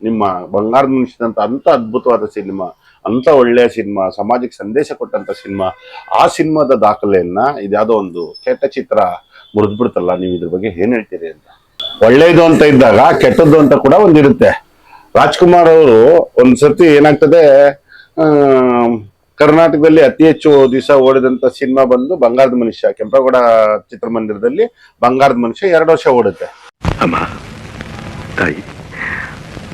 ನಿಮ್ಮ ಬಂಗಾರದ ಮನುಷ್ಯನಂತ ಅಂತ ಅದ್ಭುತವಾದ ಸಿನಿಮಾ, ಅಂತ ಒಳ್ಳೆಯ ಸಿನಿಮಾ, ಸಮಾಜಕ್ಕೆ ಸಂದೇಶ ಕೊಟ್ಟಂತ ಸಿನಿಮಾ, ಆ ಸಿನಿಮಾದ ದಾಖಲೆಯನ್ನ ಇದ್ಯಾವುದೋ ಒಂದು ಕೆಟ್ಟ ಚಿತ್ರ ಮುರಿದ್ಬಿಡ್ತಲ್ಲ. ನೀವು ಇದ್ರ ಬಗ್ಗೆ ಏನ್ ಹೇಳ್ತೀರಿ ಅಂತ. ಒಳ್ಳೇದು ಅಂತ ಇದ್ದಾಗ ಕೆಟ್ಟದ್ದು ಅಂತ ಕೂಡ ಒಂದಿರುತ್ತೆ. ರಾಜ್ಕುಮಾರ್ ಅವರು ಒಂದ್ಸತಿ ಏನಾಗ್ತದೆ, ಕರ್ನಾಟಕದಲ್ಲಿ ಅತಿ ಹೆಚ್ಚು ದಿವಸ ಓಡಿದಂತ ಸಿನಿಮಾ ಬಂದು ಬಂಗಾರದ ಮನುಷ್ಯ. ಕೆಂಪೇಗೌಡ ಚಿತ್ರಮಂದಿರದಲ್ಲಿ ಬಂಗಾರದ ಮನುಷ್ಯ 2 ವರ್ಷ ಓಡುತ್ತೆ. ಅಮ್ಮ ತಾಯಿ,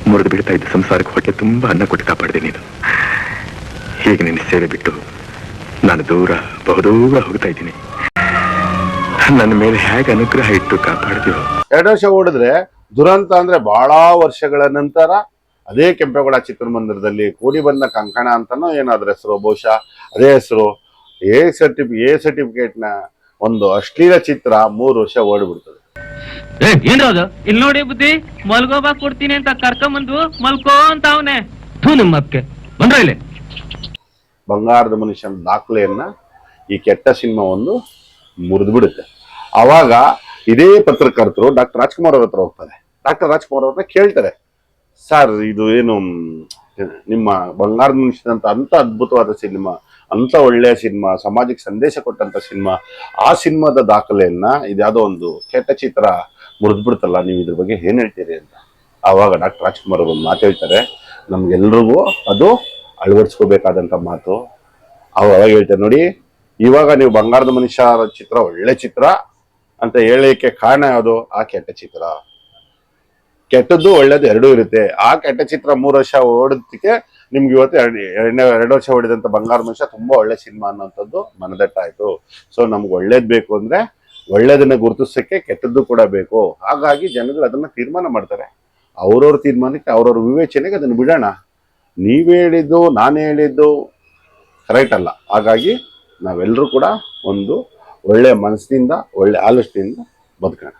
ಮುರಿದು ಬೀಳ್ತಾ ಇದ್ದ ಸಂಸಾರಕ್ಕೆ ಹೊಟ್ಟೆ ತುಂಬಾ ಅನ್ನ ಕೊಟ್ಟು ಕಾಪಾಡಿದೆ ನೀನು. ಹೀಗೆ ನಿನ್ನ ಸೇವೆ ಬಿಟ್ಟು ನಾನು ಬಹುದೂರ ಹೋಗ್ತಾ ಇದ್ದೀನಿ. ನನ್ನ ಮೇಲೆ ಹೇಗೆ ಅನುಗ್ರಹ ಇಟ್ಟು ಕಾಪಾಡಿದ್ಯೋ. 2 ವರ್ಷ ಓಡಿದ್ರೆ ದುರಂತ ಅಂದ್ರೆ ಬಹಳ ವರ್ಷಗಳ ನಂತರ ಅದೇ ಕೆಂಪೇಗೌಡ ಚಿತ್ರಮಂದಿರದಲ್ಲಿ ಕೂಡಿ ಬಂದ ಕಂಕಣ ಅಂತಾನೋ ಏನಾದ್ರ ಹೆಸರು, ಬಹುಶಃ ಅದೇ ಹೆಸರು, ಎ ಸರ್ಟಿಫಿಕೇಟ್ ನ ಒಂದು ಅಶ್ಲೀಲ ಚಿತ್ರ 3 ವರ್ಷ ಓಡಿಬಿಡ್ತದೆ. ಏನ್ರದು ಇಲ್ಲಿ ನೋಡಿ ಬುದ್ಧಿ, ಮಲ್ಗೋಬಾ ಕೊಡ್ತೀನಿ ಅಂತ ಕರ್ಕೊಂಬಂದು ಮಲ್ಕೋ ಅಂತ ಅವನೇ ನಿಮ್ಮಕ್ಕೆ ಬಂದ್ರ ಇಲ್ಲಿ. ಬಂಗಾರದ ಮನುಷ್ಯನ ದಾಖಲೆಯನ್ನ ಈ ಕೆಟ್ಟ ಸಿನಿಮಾ ಒಂದು ಮುರಿದು ಬಿಡುತ್ತೆ. ಅವಾಗ ಇದೇ ಪತ್ರಕರ್ತರು ಡಾಕ್ಟರ್ ರಾಜ್ಕುಮಾರ್ ಅವ್ರ ಹತ್ರ ಹೋಗ್ತಾರೆ. ಡಾಕ್ಟರ್ ರಾಜ್ಕುಮಾರ್ ಅವ್ರನ್ನ ಕೇಳ್ತಾರೆ, ಸರ್ ಇದು ಏನು ನಿಮ್ಮ ಬಂಗಾರದ ಮನುಷ್ಯನಂತ ಅಂತ ಅದ್ಭುತವಾದ ಸಿನಿಮಾ, ಅಂತ ಒಳ್ಳೆಯ ಸಿನಿಮಾ, ಸಮಾಜಕ್ಕೆ ಸಂದೇಶ ಕೊಟ್ಟಂತ ಸಿನಿಮಾ, ಆ ಸಿನಿಮಾದ ದಾಖಲೆಯನ್ನ ಇದ್ಯಾವುದೋ ಒಂದು ಕೆಟ್ಟ ಚಿತ್ರ ಮುರಿದ್ಬಿಡ್ತಲ್ಲ. ನೀವು ಇದ್ರ ಬಗ್ಗೆ ಏನ್ ಹೇಳ್ತೀರಿ ಅಂತ. ಆವಾಗ ಡಾಕ್ಟರ್ ರಾಜ್ಕುಮಾರ್ ಅವರು ಒಂದು ಮಾತು ಹೇಳ್ತಾರೆ, ನಮ್ಗೆಲ್ರಿಗೂ ಅದು ಅಳವಡಿಸ್ಕೋಬೇಕಾದಂತ ಮಾತು. ಅವಾಗ ಹೇಳ್ತಾರೆ, ನೋಡಿ ಇವಾಗ ನೀವು ಬಂಗಾರದ ಮನುಷ್ಯ ಚಿತ್ರ ಒಳ್ಳೆ ಚಿತ್ರ ಅಂತ ಹೇಳಲಿಕ್ಕೆ ಕಾರಣ ಯಾವುದು? ಆ ಕೆಟ್ಟ ಚಿತ್ರ. ಕೆಟ್ಟದ್ದು ಒಳ್ಳೇದು ಎರಡೂ ಇರುತ್ತೆ. ಆ ಕೆಟ್ಟ ಚಿತ್ರ 3 ವರ್ಷ ಓಡೋದಕ್ಕೆ ನಿಮ್ಗೆ ಇವತ್ತು 2 ವರ್ಷ ಓಡಿದಂತ ಬಂಗಾರದ ಮನುಷ್ಯ ತುಂಬಾ ಒಳ್ಳೆ ಸಿನಿಮಾ ಅನ್ನೋಂಥದ್ದು ಮನದಟ್ಟಾಯ್ತು. ಸೊ ನಮ್ಗೆ ಒಳ್ಳೇದ್ ಬೇಕು ಅಂದ್ರೆ ಒಳ್ಳೇದನ್ನ ಗುರುತಿಸಕ್ಕೆ ಕೆಟ್ಟದ್ದು ಕೂಡ ಬೇಕು. ಹಾಗಾಗಿ ಜನಗಳು ಅದನ್ನ ತೀರ್ಮಾನ ಮಾಡ್ತಾರೆ. ಅವ್ರವ್ರ ತೀರ್ಮಾನಕ್ಕೆ, ಅವ್ರವ್ರ ವಿವೇಚನೆಗೆ ಅದನ್ನ ಬಿಡೋಣ. ನೀವ್ ಹೇಳಿದ್ದು ನಾನು ಹೇಳಿದ್ದು ಕರೆಕ್ಟ್ ಅಲ್ಲ. ಹಾಗಾಗಿ ನಾವೆಲ್ಲರೂ ಕೂಡ ಒಂದು ಒಳ್ಳೆ ಮನಸ್ಸಿನಿಂದ, ಒಳ್ಳೆ ಆಲೋಚನೆಯಿಂದ ಬದುಕೋಣ.